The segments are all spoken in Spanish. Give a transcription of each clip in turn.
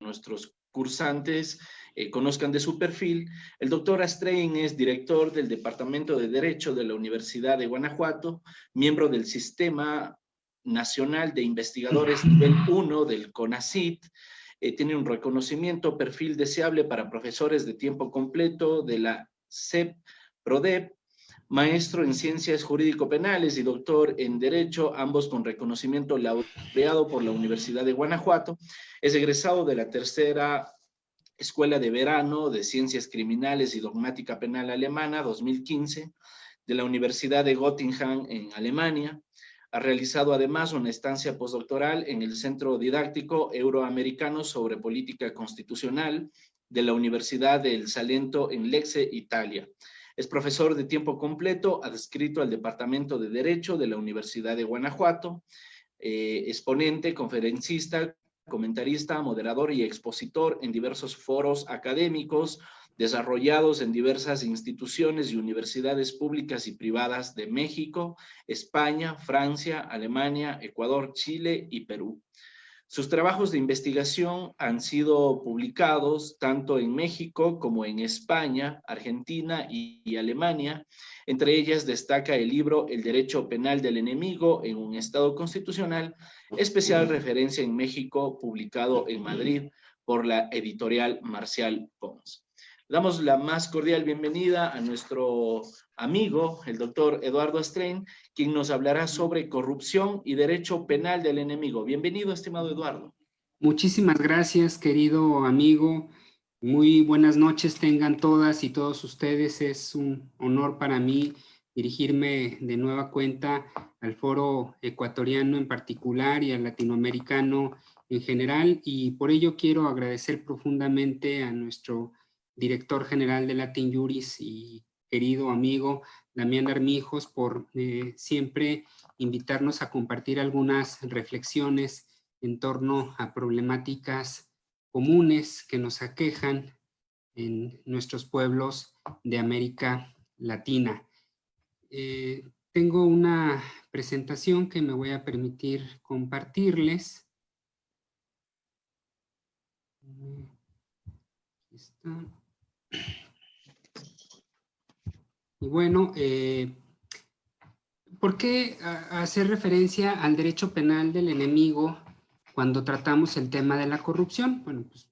nuestros cursantes conozcan de su perfil. El doctor Astrein es director del Departamento de Derecho de la Universidad de Guanajuato, miembro del Sistema Nacional de Investigadores Nivel 1 del CONACYT. Tiene un reconocimiento perfil deseable para profesores de tiempo completo de la SEP-PRODEP, maestro en Ciencias Jurídico-Penales y doctor en Derecho, ambos con reconocimiento laureado por la Universidad de Guanajuato. Es egresado de la tercera Escuela de Verano de Ciencias Criminales y Dogmática Penal Alemana, 2015, de la Universidad de Göttingen en Alemania. Ha realizado además una estancia postdoctoral en el Centro Didáctico Euroamericano sobre Política Constitucional de la Universidad del Salento en Lecce, Italia. Es profesor de tiempo completo, adscrito al Departamento de Derecho de la Universidad de Guanajuato, exponente, conferencista, comentarista, moderador y expositor en diversos foros académicos desarrollados en diversas instituciones y universidades públicas y privadas de México, España, Francia, Alemania, Ecuador, Chile y Perú. Sus trabajos de investigación han sido publicados tanto en México como en España, Argentina y Alemania. Entre ellas destaca el libro El Derecho Penal del Enemigo en un Estado Constitucional, especial referencia en México, publicado en Madrid por la editorial Marcial Pons. Damos la más cordial bienvenida a nuestro amigo, el doctor Eduardo Astrein, quien nos hablará sobre corrupción y derecho penal del enemigo. Bienvenido, estimado Eduardo. Muchísimas gracias, querido amigo. Muy buenas noches tengan todas y todos ustedes. Es un honor para mí dirigirme de nueva cuenta al foro ecuatoriano en particular y al latinoamericano en general, y por ello quiero agradecer profundamente a nuestro director general de Latin Juris y querido amigo Damián Armijos por siempre invitarnos a compartir algunas reflexiones en torno a problemáticas comunes que nos aquejan en nuestros pueblos de América Latina. Tengo una presentación que me voy a permitir compartirles. Aquí está. Y bueno, ¿por qué hacer referencia al derecho penal del enemigo cuando tratamos el tema de la corrupción? Bueno, pues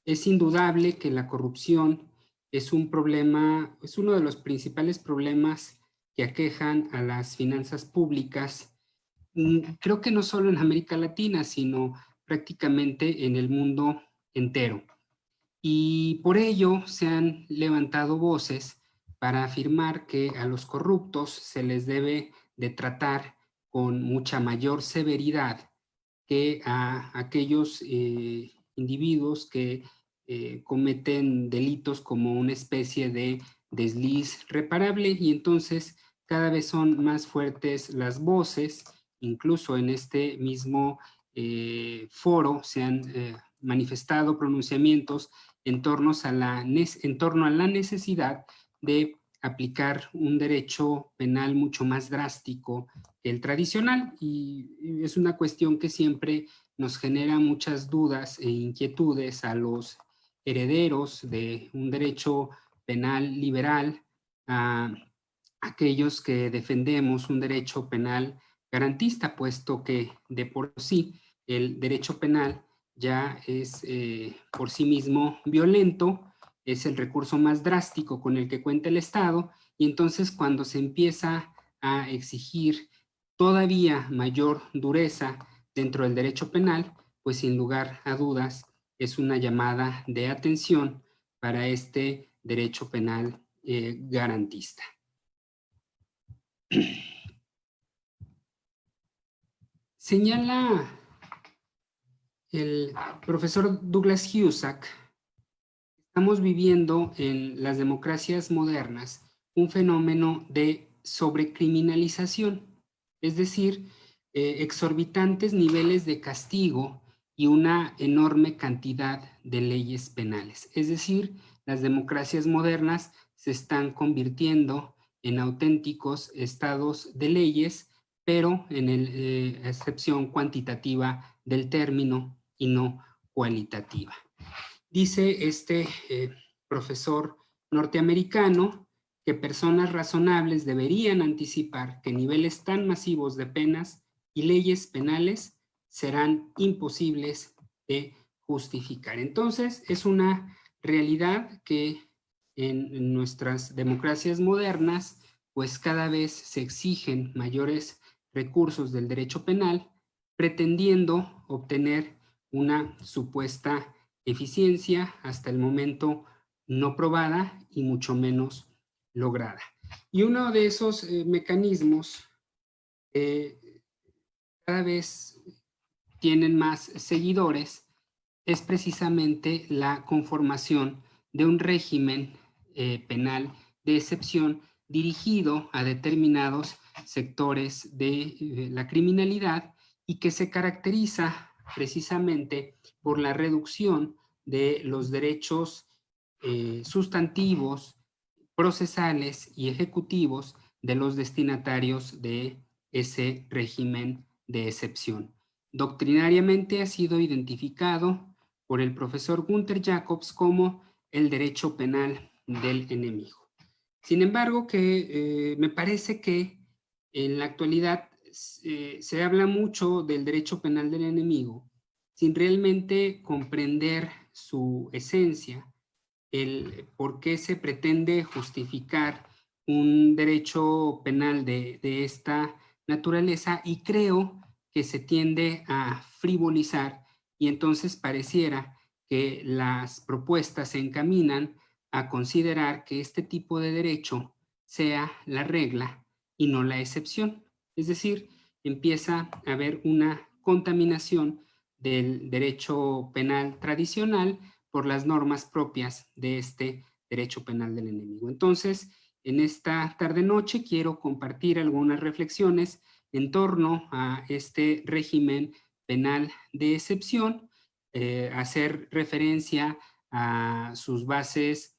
es indudable que la corrupción es un problema, es uno de los principales problemas que aquejan a las finanzas públicas, creo que no solo en América Latina, sino prácticamente en el mundo entero. Y por ello se han levantado voces para afirmar que a los corruptos se les debe de tratar con mucha mayor severidad que a aquellos individuos que cometen delitos como una especie de desliz reparable, y entonces cada vez son más fuertes las voces. Incluso en este mismo foro se han manifestado pronunciamientos en torno a la necesidad de aplicar un derecho penal mucho más drástico que el tradicional, y es una cuestión que siempre nos genera muchas dudas e inquietudes a los herederos de un derecho penal liberal, a aquellos que defendemos un derecho penal garantista, puesto que de por sí el derecho penal ya es por sí mismo violento, es el recurso más drástico con el que cuenta el Estado, y entonces cuando se empieza a exigir todavía mayor dureza dentro del derecho penal, pues sin lugar a dudas es una llamada de atención para este derecho penal garantista. Señala el profesor Douglas Housack, estamos viviendo en las democracias modernas un fenómeno de sobrecriminalización, es decir, exorbitantes niveles de castigo y una enorme cantidad de leyes penales. Es decir, las democracias modernas se están convirtiendo en auténticos estados de leyes, pero en la acepción cuantitativa del término y no cualitativa. Dice este profesor norteamericano que personas razonables deberían anticipar que niveles tan masivos de penas y leyes penales serán imposibles de justificar. Entonces, es una realidad que en nuestras democracias modernas, pues cada vez se exigen mayores recursos del derecho penal, pretendiendo obtener una supuesta eficiencia hasta el momento no probada y mucho menos lograda. Y uno de esos mecanismos cada vez tienen más seguidores es precisamente la conformación de un régimen penal de excepción dirigido a determinados sectores de la criminalidad y que se caracteriza precisamente por la reducción de los derechos sustantivos, procesales y ejecutivos de los destinatarios de ese régimen de excepción. Doctrinariamente ha sido identificado por el profesor Gunther Jacobs como el derecho penal del enemigo. Sin embargo, me parece que en la actualidad se habla mucho del derecho penal del enemigo sin realmente comprender su esencia, el por qué se pretende justificar un derecho penal de esta naturaleza, y creo que se tiende a frivolizar y entonces pareciera que las propuestas se encaminan a considerar que este tipo de derecho sea la regla y no la excepción. Es decir, empieza a haber una contaminación del derecho penal tradicional por las normas propias de este derecho penal del enemigo. Entonces, en esta tarde-noche quiero compartir algunas reflexiones en torno a este régimen penal de excepción, hacer referencia a sus bases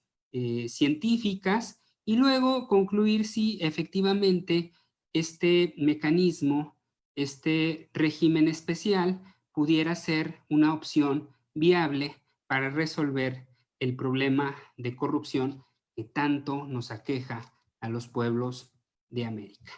científicas y luego concluir si efectivamente este mecanismo, este régimen especial, pudiera ser una opción viable para resolver el problema de corrupción que tanto nos aqueja a los pueblos de América.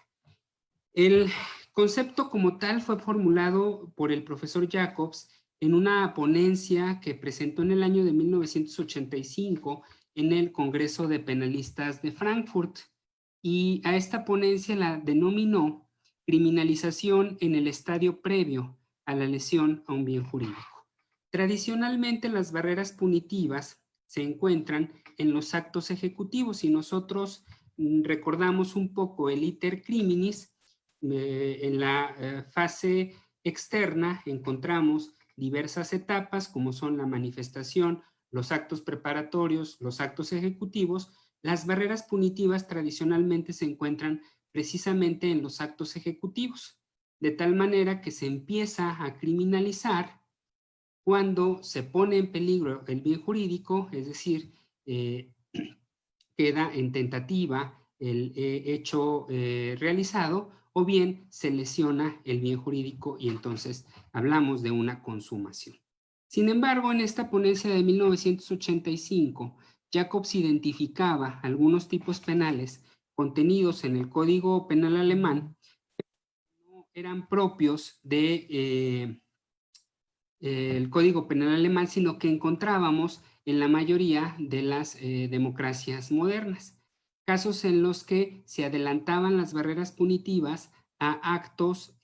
El concepto como tal fue formulado por el profesor Jacobs en una ponencia que presentó en el año de 1985 en el Congreso de Penalistas de Frankfurt, y a esta ponencia la denominó criminalización en el estadio previo a la lesión a un bien jurídico. Tradicionalmente las barreras punitivas se encuentran en los actos ejecutivos y nosotros recordamos un poco el iter criminis. En la fase externa encontramos diversas etapas como son la manifestación, los actos preparatorios, los actos ejecutivos. Las barreras punitivas tradicionalmente se encuentran precisamente en los actos ejecutivos, de tal manera que se empieza a criminalizar cuando se pone en peligro el bien jurídico, es decir, queda en tentativa el hecho realizado, o bien se lesiona el bien jurídico y entonces hablamos de una consumación. Sin embargo, en esta ponencia de 1985, Jacobs identificaba algunos tipos penales contenidos en el Código Penal alemán que no eran propios de el Código Penal alemán, sino que encontrábamos en la mayoría de las democracias modernas. Casos en los que se adelantaban las barreras punitivas a actos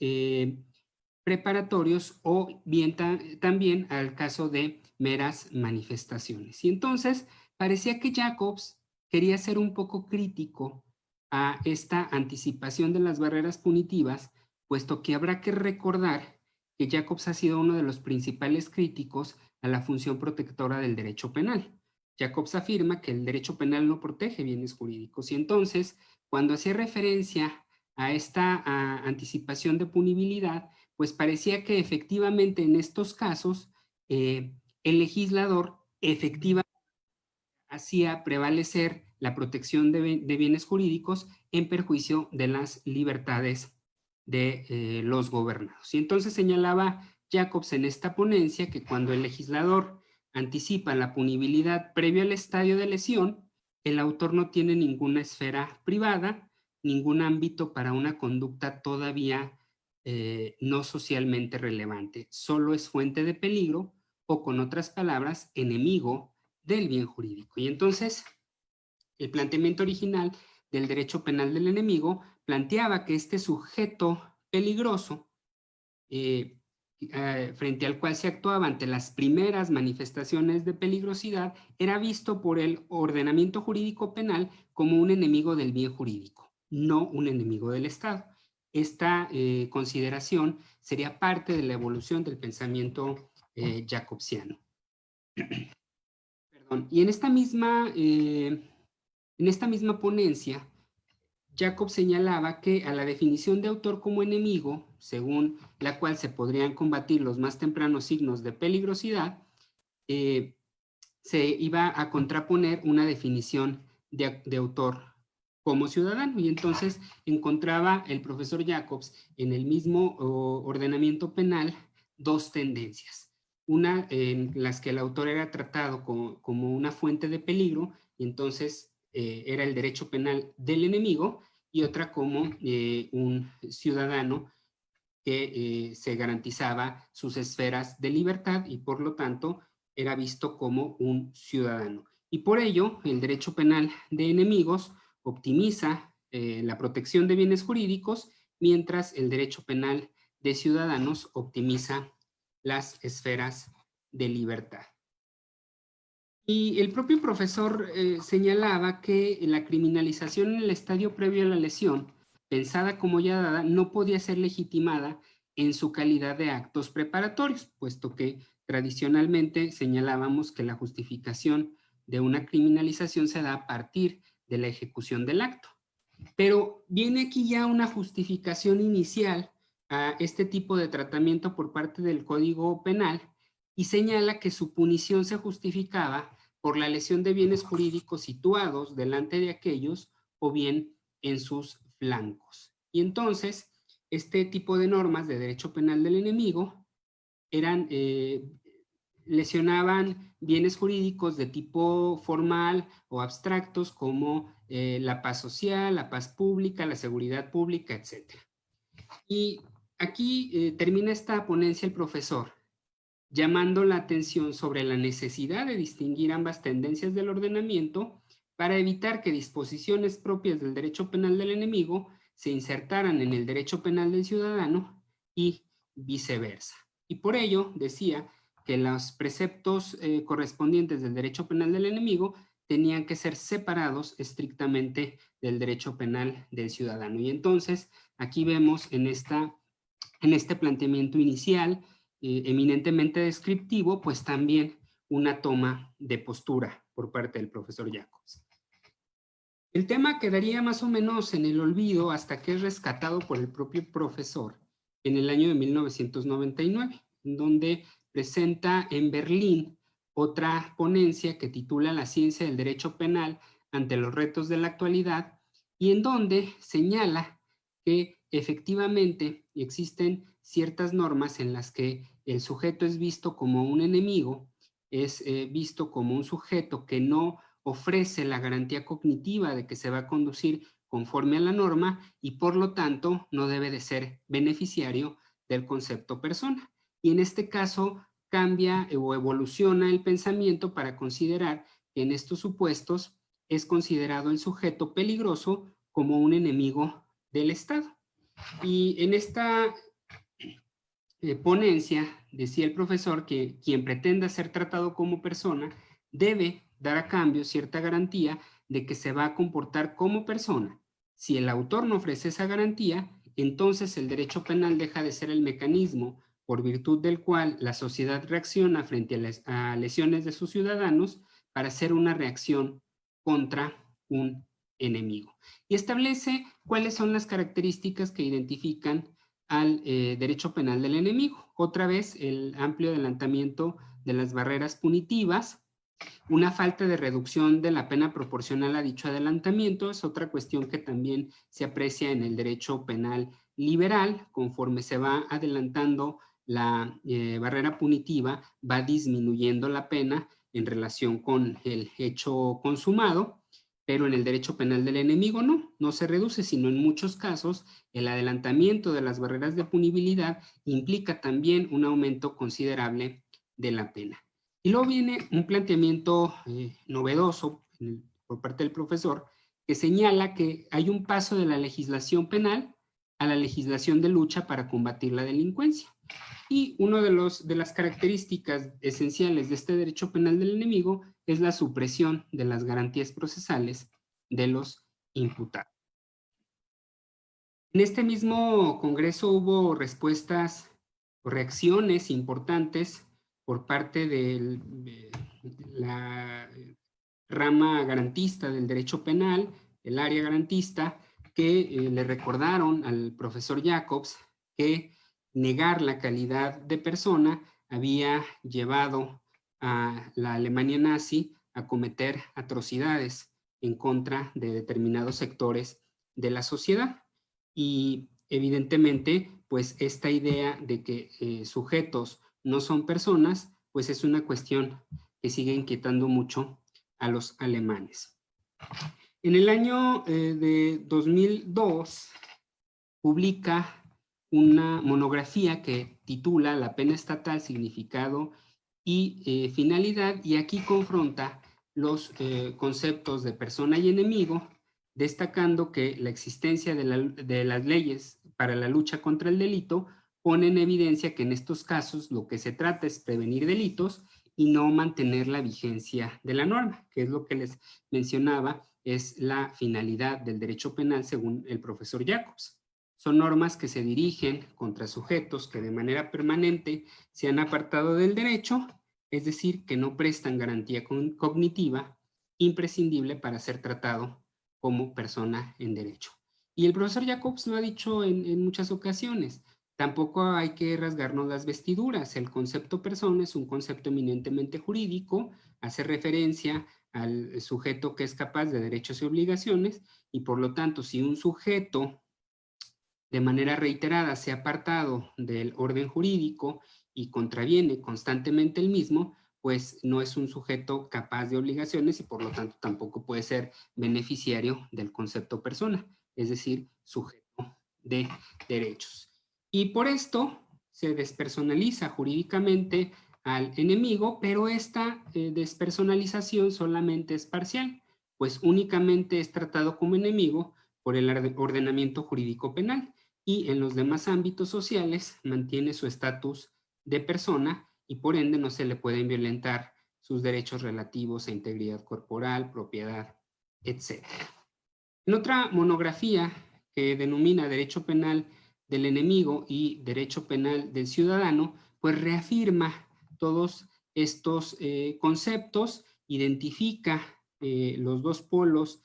preparatorios o bien también al caso de meras manifestaciones. Y entonces parecía que Jacobs quería ser un poco crítico a esta anticipación de las barreras punitivas, puesto que habrá que recordar que Jacobs ha sido uno de los principales críticos a la función protectora del derecho penal. Jacobs afirma que el derecho penal no protege bienes jurídicos y entonces, cuando hacía referencia a esta anticipación de punibilidad, pues parecía que efectivamente en estos casos el legislador efectivamente hacía prevalecer la protección de bienes jurídicos en perjuicio de las libertades de los gobernados. Y entonces señalaba Jacobs en esta ponencia que cuando el legislador anticipa la punibilidad previo al estadio de lesión, el autor no tiene ninguna esfera privada, ningún ámbito para una conducta todavía no socialmente relevante. Solo es fuente de peligro o, con otras palabras, enemigo del bien jurídico. Y entonces, el planteamiento original del derecho penal del enemigo planteaba que este sujeto peligroso, frente al cual se actuaba ante las primeras manifestaciones de peligrosidad, era visto por el ordenamiento jurídico penal como un enemigo del bien jurídico, no un enemigo del Estado. Esta consideración sería parte de la evolución del pensamiento jacobsiano. Perdón. Y en esta misma ponencia, Jacobs señalaba que a la definición de autor como enemigo, según la cual se podrían combatir los más tempranos signos de peligrosidad, se iba a contraponer una definición de autor como ciudadano. Y entonces encontraba el profesor Jacobs en el mismo ordenamiento penal dos tendencias. Una en las que el autor era tratado como una fuente de peligro, y entonces era el derecho penal del enemigo, y otra como un ciudadano que se garantizaba sus esferas de libertad y por lo tanto era visto como un ciudadano. Y por ello, el derecho penal de enemigos optimiza la protección de bienes jurídicos, mientras el derecho penal de ciudadanos optimiza las esferas de libertad. Y el propio profesor señalaba que la criminalización en el estadio previo a la lesión, pensada como ya dada, no podía ser legitimada en su calidad de actos preparatorios, puesto que tradicionalmente señalábamos que la justificación de una criminalización se da a partir de la ejecución del acto. Pero viene aquí ya una justificación inicial a este tipo de tratamiento por parte del Código Penal y señala que su punición se justificaba por la lesión de bienes jurídicos situados delante de aquellos o bien en sus flancos. Y entonces, este tipo de normas de derecho penal del enemigo lesionaban bienes jurídicos de tipo formal o abstractos como la paz social, la paz pública, la seguridad pública, etc. Y aquí termina esta ponencia el profesor llamando la atención sobre la necesidad de distinguir ambas tendencias del ordenamiento para evitar que disposiciones propias del derecho penal del enemigo se insertaran en el derecho penal del ciudadano y viceversa. Y por ello decía que los preceptos correspondientes del derecho penal del enemigo tenían que ser separados estrictamente del derecho penal del ciudadano. Y entonces aquí vemos en este planteamiento inicial eminentemente descriptivo, pues también una toma de postura por parte del profesor Jacobs. El tema quedaría más o menos en el olvido hasta que es rescatado por el propio profesor en el año de 1999, en donde presenta en Berlín otra ponencia que titula La ciencia del derecho penal ante los retos de la actualidad, y en donde señala que efectivamente existen ciertas normas en las que el sujeto es visto como un enemigo, es visto como un sujeto que no ofrece la garantía cognitiva de que se va a conducir conforme a la norma y por lo tanto no debe de ser beneficiario del concepto persona. Y en este caso cambia o evoluciona el pensamiento para considerar que en estos supuestos es considerado el sujeto peligroso como un enemigo del Estado. Y en esta ponencia decía el profesor que quien pretenda ser tratado como persona debe dar a cambio cierta garantía de que se va a comportar como persona. Si el autor no ofrece esa garantía, entonces el derecho penal deja de ser el mecanismo por virtud del cual la sociedad reacciona frente a lesiones de sus ciudadanos para hacer una reacción contra un enemigo. Y establece cuáles son las características que identifican al derecho penal del enemigo. Otra vez, el amplio adelantamiento de las barreras punitivas, una falta de reducción de la pena proporcional a dicho adelantamiento, es otra cuestión que también se aprecia en el derecho penal liberal, conforme se va adelantando la barrera punitiva va disminuyendo la pena en relación con el hecho consumado, pero en el derecho penal del enemigo no se reduce, sino en muchos casos el adelantamiento de las barreras de punibilidad implica también un aumento considerable de la pena. Y luego viene un planteamiento novedoso por parte del profesor, que señala que hay un paso de la legislación penal a la legislación de lucha para combatir la delincuencia. Y una de las características esenciales de este derecho penal del enemigo es la supresión de las garantías procesales de los imputados. En este mismo congreso hubo respuestas o reacciones importantes por parte de la rama garantista del derecho penal, el área garantista, que le recordaron al profesor Jacobs que negar la calidad de persona había llevado a la Alemania nazi a cometer atrocidades en contra de determinados sectores de la sociedad. Y evidentemente, pues esta idea de que sujetos no son personas, pues es una cuestión que sigue inquietando mucho a los alemanes. En el año de 2002 publica una monografía que titula La pena estatal, significado y finalidad, y aquí confronta los conceptos de persona y enemigo, destacando que la existencia de las leyes para la lucha contra el delito pone en evidencia que en estos casos lo que se trata es prevenir delitos y no mantener la vigencia de la norma, que es lo que les mencionaba, es la finalidad del derecho penal según el profesor Jacobs. Son normas que se dirigen contra sujetos que de manera permanente se han apartado del derecho, es decir, que no prestan garantía cognitiva imprescindible para ser tratado como persona en derecho. Y el profesor Jacobs lo ha dicho en muchas ocasiones. Tampoco hay que rasgarnos las vestiduras. El concepto persona es un concepto eminentemente jurídico, hace referencia al sujeto que es capaz de derechos y obligaciones, y por lo tanto, si un sujeto de manera reiterada se ha apartado del orden jurídico y contraviene constantemente el mismo, pues no es un sujeto capaz de obligaciones y por lo tanto tampoco puede ser beneficiario del concepto persona, es decir, sujeto de derechos. Y por esto se despersonaliza jurídicamente al enemigo, pero esta despersonalización solamente es parcial, pues únicamente es tratado como enemigo por el ordenamiento jurídico penal y en los demás ámbitos sociales mantiene su estatus de persona y por ende no se le pueden violentar sus derechos relativos a integridad corporal, propiedad, etc. En otra monografía que denomina Derecho Penal del Enemigo y Derecho Penal del Ciudadano, pues reafirma todos estos conceptos, identifica los dos polos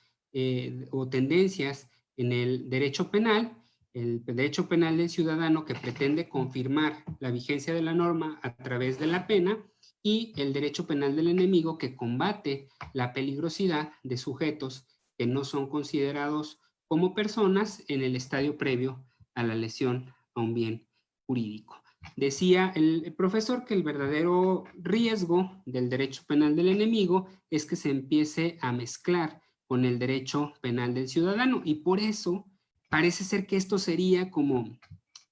o tendencias en el derecho penal, el derecho penal del ciudadano que pretende confirmar la vigencia de la norma a través de la pena y el derecho penal del enemigo que combate la peligrosidad de sujetos que no son considerados como personas en el estadio previo a la lesión a un bien jurídico. Decía el profesor que el verdadero riesgo del derecho penal del enemigo es que se empiece a mezclar con el derecho penal del ciudadano y por eso parece ser que esto sería como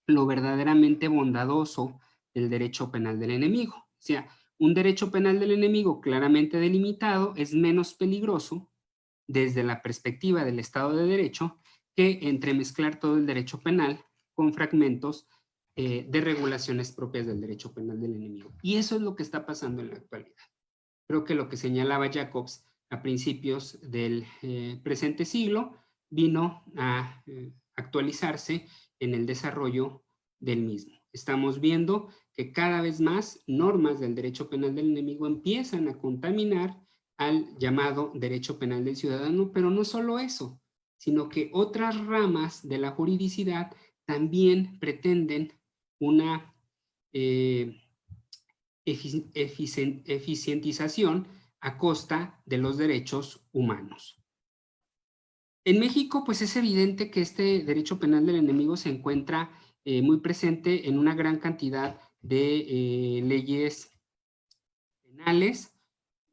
lo verdaderamente bondadoso del derecho penal del enemigo. O sea, un derecho penal del enemigo claramente delimitado es menos peligroso desde la perspectiva del Estado de Derecho que entremezclar todo el derecho penal con fragmentos de regulaciones propias del derecho penal del enemigo. Y eso es lo que está pasando en la actualidad. Creo que lo que señalaba Jacobs a principios del presente siglo vino a actualizarse en el desarrollo del mismo. Estamos viendo que cada vez más normas del derecho penal del enemigo empiezan a contaminar al llamado derecho penal del ciudadano, pero no solo eso, sino que otras ramas de la juridicidad también pretenden una eficientización a costa de los derechos humanos. En México, pues es evidente que este derecho penal del enemigo se encuentra muy presente en una gran cantidad de leyes penales,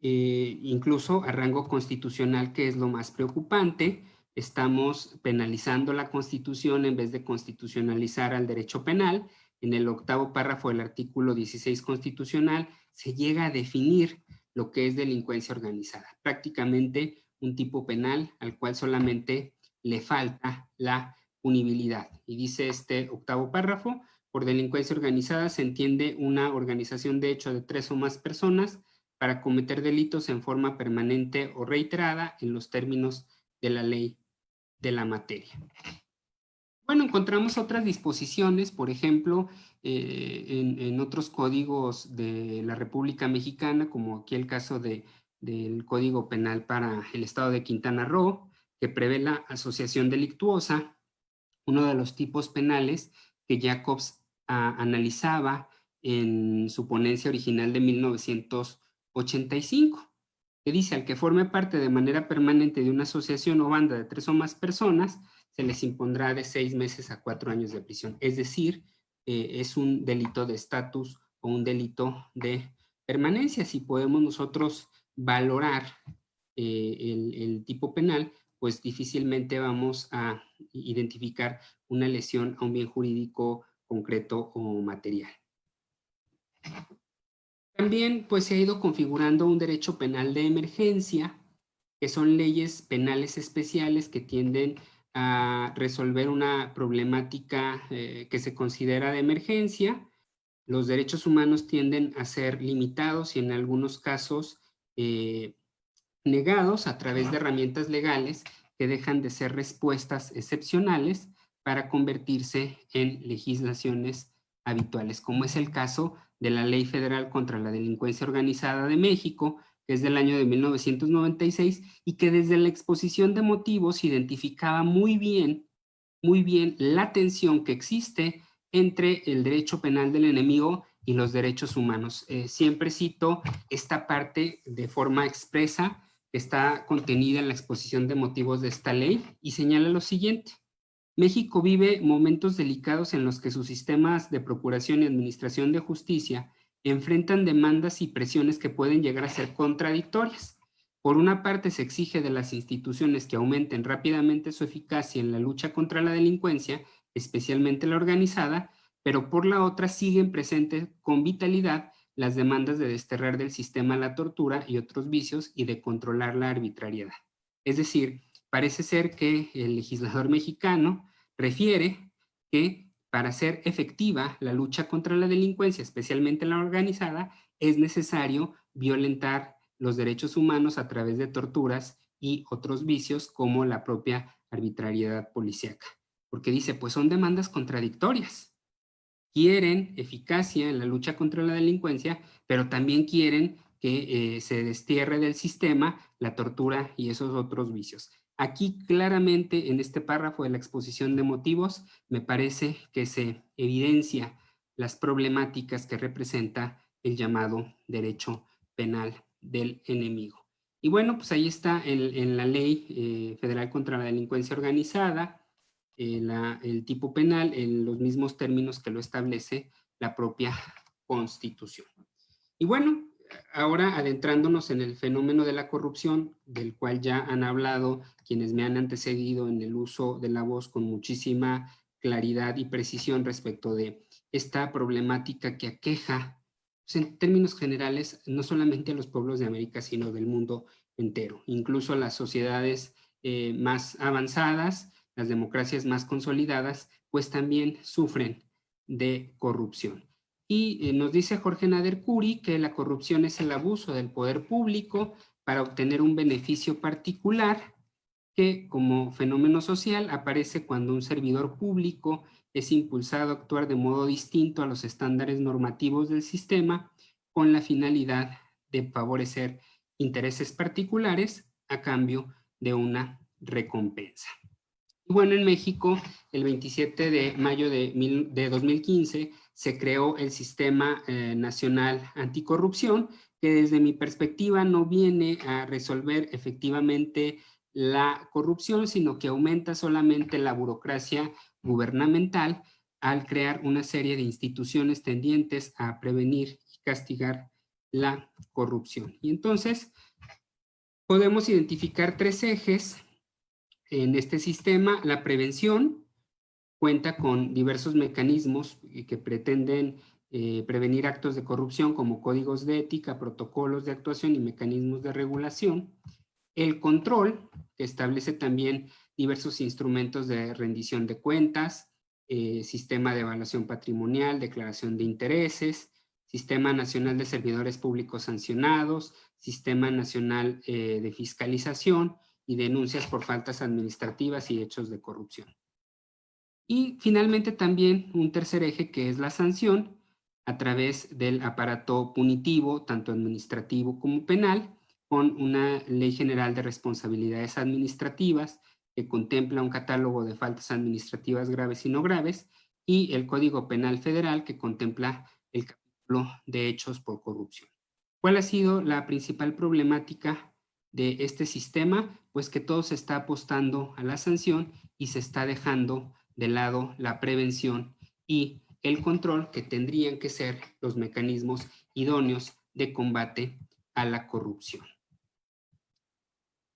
incluso a rango constitucional, que es lo más preocupante. Estamos penalizando la Constitución en vez de constitucionalizar al derecho penal. En el 8º párrafo del artículo 16 constitucional se llega a definir lo que es delincuencia organizada, prácticamente un tipo penal al cual solamente le falta la punibilidad. Y dice este 8º párrafo: por delincuencia organizada se entiende una organización de hecho de 3 o más personas para cometer delitos en forma permanente o reiterada en los términos de la ley de la materia. Bueno, encontramos otras disposiciones, por ejemplo, en otros códigos de la República Mexicana, como aquí el caso del Código Penal para el Estado de Quintana Roo, que prevé la asociación delictuosa, uno de los tipos penales que Jacobs analizaba en su ponencia original de 1985, que dice: al que forme parte de manera permanente de una asociación o banda de 3 o más personas, se les impondrá de 6 meses a 4 años de prisión. Es decir, es un delito de estatus o un delito de permanencia. Si podemos nosotros valorar el tipo penal, pues difícilmente vamos a identificar una lesión a un bien jurídico concreto o material. También pues se ha ido configurando un derecho penal de emergencia, que son leyes penales especiales que tienden a resolver una problemática que se considera de emergencia. Los derechos humanos tienden a ser limitados y en algunos casos negados a través de herramientas legales que dejan de ser respuestas excepcionales para convertirse en legislaciones habituales, como es el caso de la Ley Federal contra la Delincuencia Organizada de México, que es del año de 1996 y que desde la exposición de motivos identificaba muy bien la tensión que existe entre el derecho penal del enemigo y los derechos humanos. Siempre cito esta parte de forma expresa que está contenida en la exposición de motivos de esta ley y señala lo siguiente: México vive momentos delicados en los que sus sistemas de procuración y administración de justicia enfrentan demandas y presiones que pueden llegar a ser contradictorias. Por una parte, se exige de las instituciones que aumenten rápidamente su eficacia en la lucha contra la delincuencia, especialmente la organizada, pero por la otra siguen presentes con vitalidad las demandas de desterrar del sistema la tortura y otros vicios y de controlar la arbitrariedad. Es decir, parece ser que el legislador mexicano refiere que para ser efectiva la lucha contra la delincuencia, especialmente la organizada, es necesario violentar los derechos humanos a través de torturas y otros vicios como la propia arbitrariedad policíaca. Porque dice, pues son demandas contradictorias. Quieren eficacia en la lucha contra la delincuencia, pero también quieren que se destierre del sistema la tortura y esos otros vicios. Aquí claramente en este párrafo de la exposición de motivos me parece que se evidencia las problemáticas que representa el llamado derecho penal del enemigo. Y bueno, pues ahí está en la Ley Federal contra la Delincuencia Organizada, el tipo penal en los mismos términos que lo establece la propia Constitución. Y bueno, ahora adentrándonos en el fenómeno de la corrupción, del cual ya han hablado quienes me han antecedido en el uso de la voz con muchísima claridad y precisión respecto de esta problemática que aqueja, pues en términos generales, no solamente a los pueblos de América, sino del mundo entero, incluso a las sociedades más avanzadas, las democracias más consolidadas, pues también sufren de corrupción. Y nos dice Jorge Nader Curi que la corrupción es el abuso del poder público para obtener un beneficio particular que, como fenómeno social, aparece cuando un servidor público es impulsado a actuar de modo distinto a los estándares normativos del sistema con la finalidad de favorecer intereses particulares a cambio de una recompensa. Y bueno, en México, el 27 de mayo de 2015, se creó el Sistema Nacional Anticorrupción, que desde mi perspectiva no viene a resolver efectivamente la corrupción, sino que aumenta solamente la burocracia gubernamental al crear una serie de instituciones tendientes a prevenir y castigar la corrupción. Y entonces podemos identificar 3 ejes en este sistema. La prevención cuenta con diversos mecanismos que pretenden prevenir actos de corrupción, como códigos de ética, protocolos de actuación y mecanismos de regulación. El control, que establece también diversos instrumentos de rendición de cuentas, sistema de evaluación patrimonial, declaración de intereses, Sistema Nacional de Servidores Públicos Sancionados, Sistema Nacional de Fiscalización y denuncias por faltas administrativas y hechos de corrupción. Y finalmente también un tercer eje, que es la sanción a través del aparato punitivo, tanto administrativo como penal, con una Ley General de Responsabilidades Administrativas que contempla un catálogo de faltas administrativas graves y no graves, y el Código Penal Federal, que contempla el capítulo de hechos por corrupción. ¿Cuál ha sido la principal problemática de este sistema? Pues que todo se está apostando a la sanción y se está dejando de lado la prevención y el control, que tendrían que ser los mecanismos idóneos de combate a la corrupción.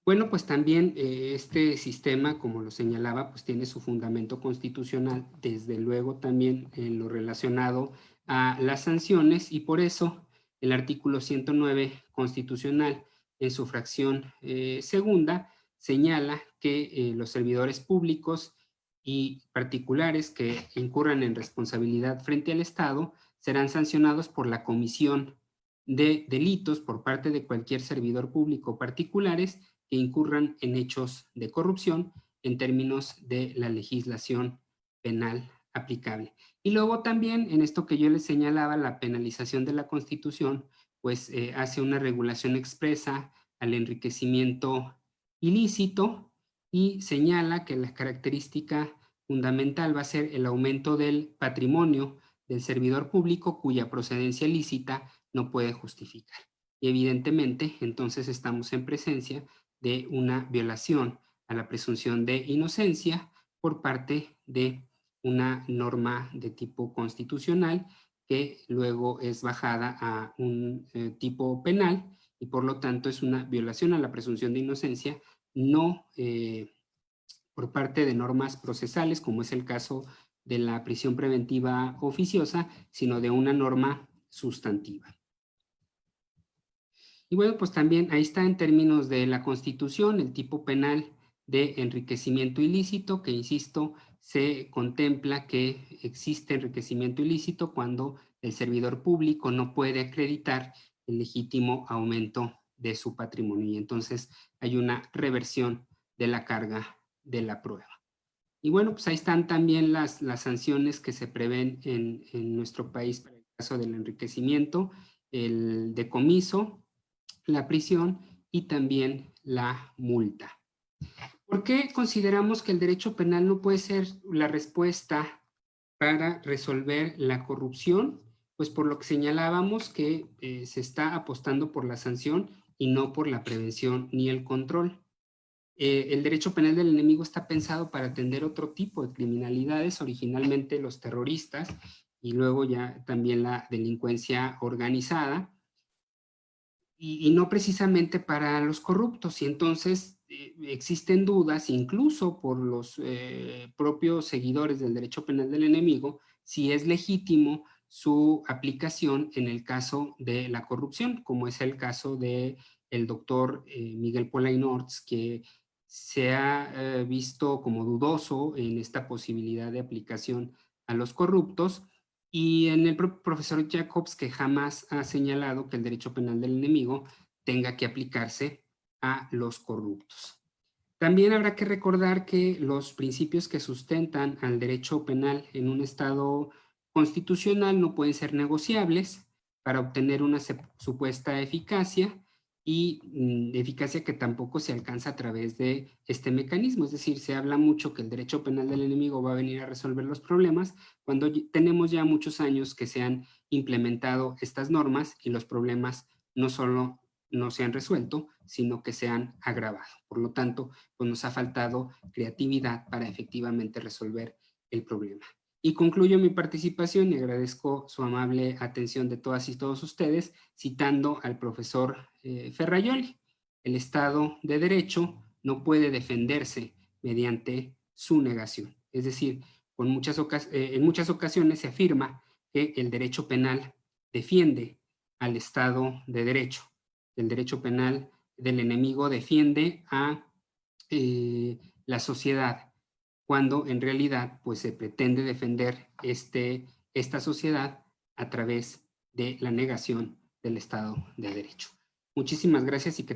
Bueno, pues también este sistema, como lo señalaba, pues tiene su fundamento constitucional, desde luego también en lo relacionado a las sanciones, y por eso el artículo 109 constitucional, en su fracción segunda, señala que los servidores públicos y particulares que incurran en responsabilidad frente al Estado serán sancionados por la comisión de delitos por parte de cualquier servidor público o particulares que incurran en hechos de corrupción en términos de la legislación penal aplicable. Y luego también, en esto que yo les señalaba, la penalización de la Constitución, pues hace una regulación expresa al enriquecimiento ilícito y señala que la característica fundamental va a ser el aumento del patrimonio del servidor público cuya procedencia ilícita no puede justificar. Y evidentemente, entonces estamos en presencia de una violación a la presunción de inocencia por parte de una norma de tipo constitucional que luego es bajada a un tipo penal, y por lo tanto es una violación a la presunción de inocencia, no por parte de normas procesales, como es el caso de la prisión preventiva oficiosa, sino de una norma sustantiva. Y bueno, pues también ahí está, en términos de la Constitución, el tipo penal de enriquecimiento ilícito, que insisto, se contempla que existe enriquecimiento ilícito cuando el servidor público no puede acreditar el legítimo aumento de su patrimonio, y entonces hay una reversión de la carga de la prueba. Y bueno, pues ahí están también las sanciones que se prevén en nuestro país para el caso del enriquecimiento: el decomiso, la prisión y también la multa. ¿Por qué consideramos que el derecho penal no puede ser la respuesta para resolver la corrupción? Pues por lo que señalábamos, que se está apostando por la sanción y no por la prevención ni el control. El derecho penal del enemigo está pensado para atender otro tipo de criminalidades, originalmente los terroristas y luego ya también la delincuencia organizada, y no precisamente para los corruptos. Y entonces existen dudas, incluso por los propios seguidores del derecho penal del enemigo, si es legítimo su aplicación en el caso de la corrupción, como es el caso de el doctor Miguel Polain Orts, que se ha visto como dudoso en esta posibilidad de aplicación a los corruptos, y en el propio profesor Jacobs, que jamás ha señalado que el derecho penal del enemigo tenga que aplicarse a los corruptos. También habrá que recordar que los principios que sustentan al derecho penal en un Estado constitucional no pueden ser negociables para obtener una supuesta eficacia, y eficacia que tampoco se alcanza a través de este mecanismo. Es decir, se habla mucho que el derecho penal del enemigo va a venir a resolver los problemas, cuando tenemos ya muchos años que se han implementado estas normas y los problemas no solo no se han resuelto, sino que se han agravado. Por lo tanto, pues nos ha faltado creatividad para efectivamente resolver el problema. Y concluyo mi participación y agradezco su amable atención de todas y todos ustedes, citando al profesor Ferrajoli. El Estado de Derecho no puede defenderse mediante su negación. Es decir, en muchas ocasiones se afirma que el derecho penal defiende al Estado de Derecho. El derecho penal del enemigo defiende a la sociedad, cuando en realidad pues se pretende defender esta sociedad a través de la negación del Estado de Derecho. Muchísimas gracias y que